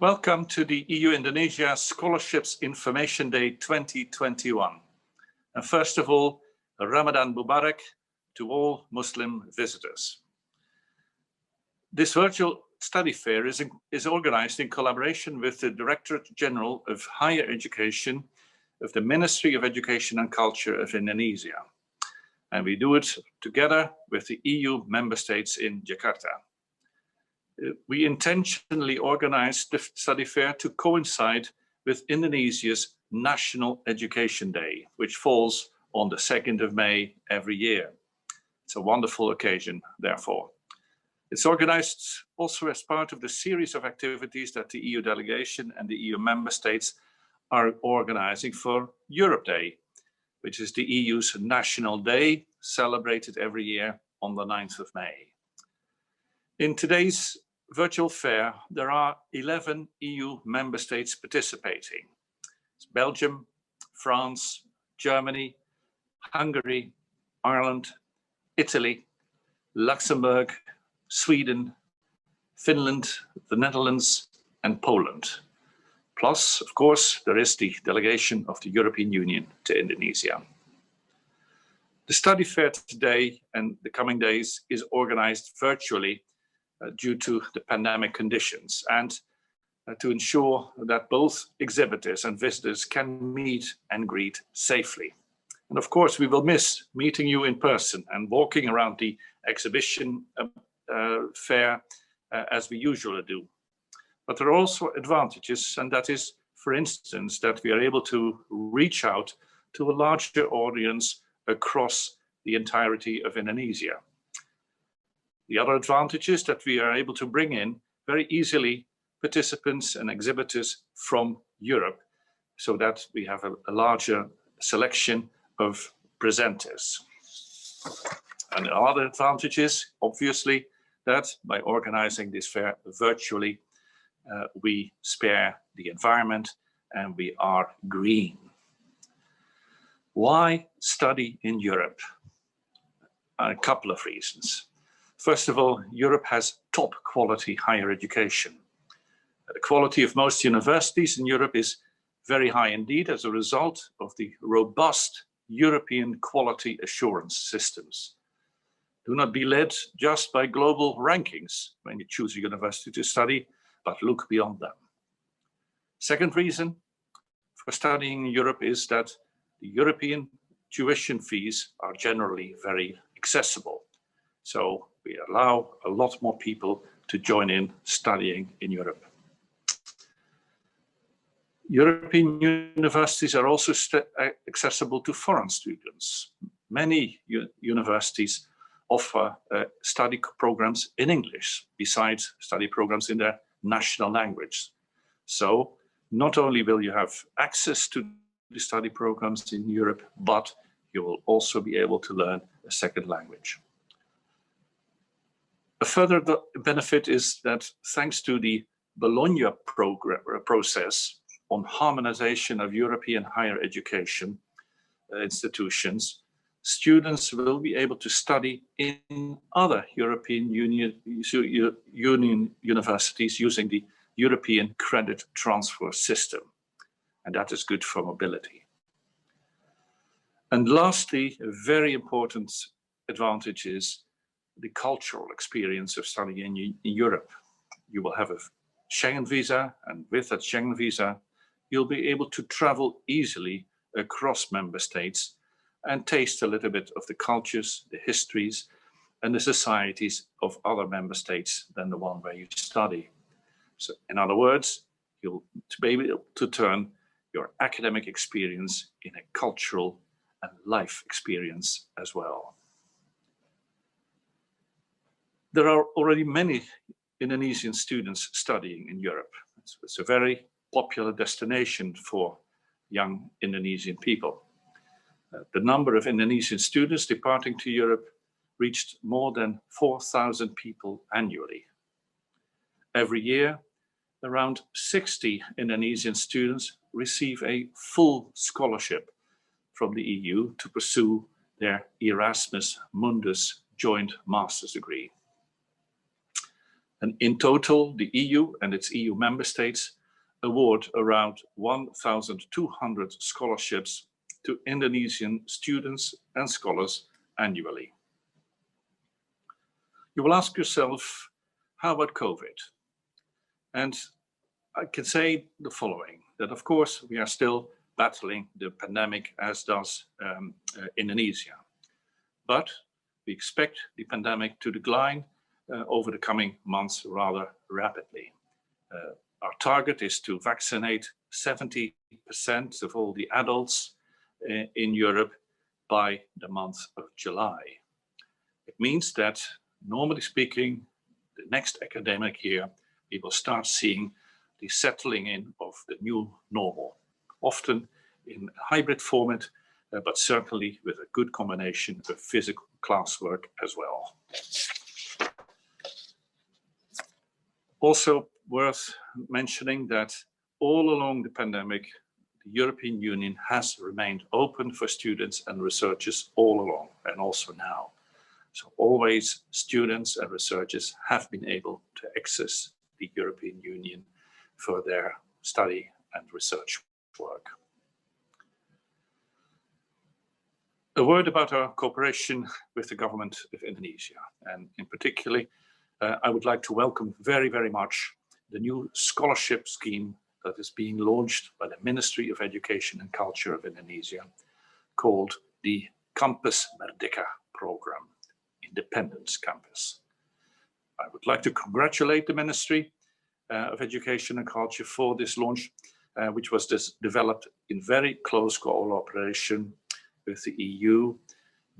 Welcome to the EU-Indonesia Scholarships Information Day 2021. And first of all, Ramadan Mubarak to all Muslim visitors. This virtual study fair is organized in collaboration with the Directorate General of Higher Education of the Ministry of Education and Culture of Indonesia. And we do it together with the EU member states in Jakarta. We intentionally organized the study fair to coincide with Indonesia's National Education Day, which falls on the 2nd of May every year. It's a wonderful occasion, therefore. It's organized also as part of the series of activities that the EU delegation and the EU member states are organizing for Europe Day, which is the EU's national day, celebrated every year on the 9th of May. In today's virtual fair, there are 11 EU member states participating. It's Belgium, France, Germany, Hungary, Ireland, Italy, Luxembourg, Sweden, Finland, the Netherlands, and Poland. Plus, of course, there is the delegation of the European Union to Indonesia. The study fair today and the coming days is organized virtually due to the pandemic conditions and to ensure that both exhibitors and visitors can meet and greet safely. And of course, we will miss meeting you in person and walking around the exhibition fair as we usually do. But there are also advantages, and that is, for instance, that we are able to reach out to a larger audience across the entirety of Indonesia. The other advantage is that we are able to bring in very easily participants and exhibitors from Europe so that we have a larger selection of presenters. And the other advantage is obviously that by organizing this fair virtually, we spare the environment and we are green. Why study in Europe? A couple of reasons. First of all, Europe has top quality higher education. The quality of most universities in Europe is very high indeed as a result of the robust European quality assurance systems. Do not be led just by global rankings when you choose a university to study, but look beyond them. Second reason for studying in Europe is that the European tuition fees are generally very accessible. So we allow a lot more people to join in studying in Europe. European universities are also accessible to foreign students. Many universities offer study programs in English, besides study programs in their national language. So not only will you have access to the study programs in Europe, but you will also be able to learn a second language. A further benefit is that thanks to the Bologna process on harmonization of European higher education institutions, students will be able to study in other European Union universities using the European credit transfer system. And that is good for mobility. And lastly, a very important advantage is the cultural experience of studying in Europe. You will have a Schengen visa, and with that Schengen visa, you'll be able to travel easily across member states and taste a little bit of the cultures, the histories, and the societies of other member states than the one where you study. So in other words, you'll be able to turn your academic experience in a cultural and life experience as well. There are already many Indonesian students studying in Europe. It's a very popular destination for young Indonesian people. The number of Indonesian students departing to Europe reached more than 4,000 people annually. Every year, around 60 Indonesian students receive a full scholarship from the EU to pursue their Erasmus Mundus joint master's degree. And in total, the EU and its EU member states award around 1,200 scholarships to Indonesian students and scholars annually. You will ask yourself, how about COVID? And I can say the following, that of course we are still battling the pandemic, as does Indonesia. But we expect the pandemic to decline over the coming months rather rapidly. Our target is to vaccinate 70% of all the adults in Europe by the month of July. It means that, normally speaking, the next academic year, we will start seeing the settling in of the new normal, often in a hybrid format, but certainly with a good combination of physical classwork as well. Also worth mentioning that all along the pandemic, the European Union has remained open for students and researchers all along, and also now. So always students and researchers have been able to access the European Union for their study and research work. A word about our cooperation with the government of Indonesia, and in particular, I would like to welcome very, very much the new scholarship scheme that is being launched by the Ministry of Education and Culture of Indonesia, called the Campus Merdeka program, Independence Campus. I would like to congratulate the Ministry of Education and Culture for this launch, which was developed in very close cooperation with the EU,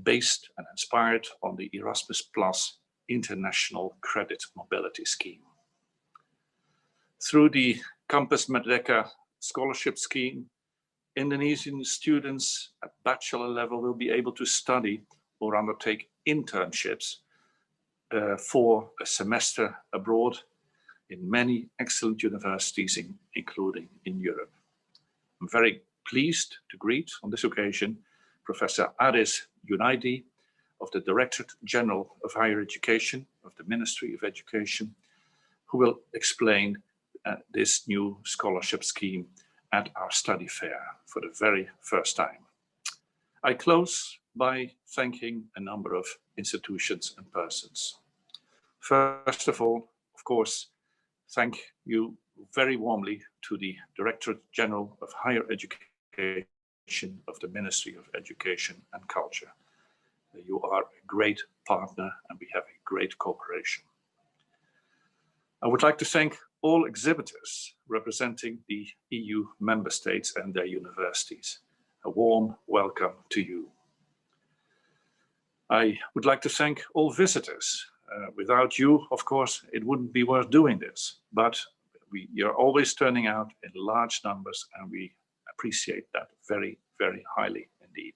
based and inspired on the Erasmus Plus International Credit Mobility Scheme. Through the Campus Merdeka scholarship scheme, Indonesian students at bachelor level will be able to study or undertake internships for a semester abroad in many excellent universities, including in Europe. I'm very pleased to greet on this occasion Professor Aris Junaidi of the Directorate General of Higher Education of the Ministry of Education, who will explain this new scholarship scheme at our study fair for the very first time. I close by thanking a number of institutions and persons. First of all, of course, thank you very warmly to the Directorate General of Higher Education of the Ministry of Education and Culture. You are a great partner and we have a great cooperation. I would like to thank all exhibitors representing the EU member states and their universities. A warm welcome to you. I would like to thank all visitors. Without you, of course, it wouldn't be worth doing this, but you're always turning out in large numbers and we appreciate that very, very highly indeed.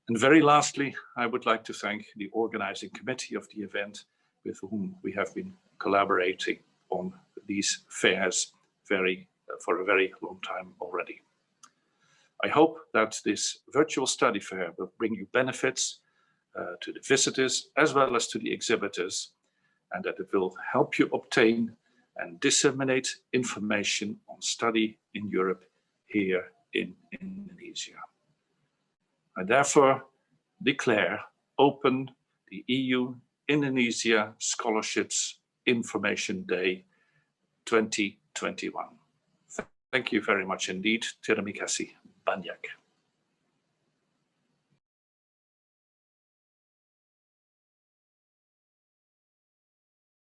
And very lastly, I would like to thank the organizing committee of the event, with whom we have been collaborating on these fairs for a very long time already. I hope that this virtual study fair will bring you benefits to the visitors as well as to the exhibitors, and that it will help you obtain and disseminate information on study in Europe here in Indonesia. I therefore declare open the EU-Indonesia Scholarships Information Day 2021. Thank you very much indeed. Terima kasih banyak.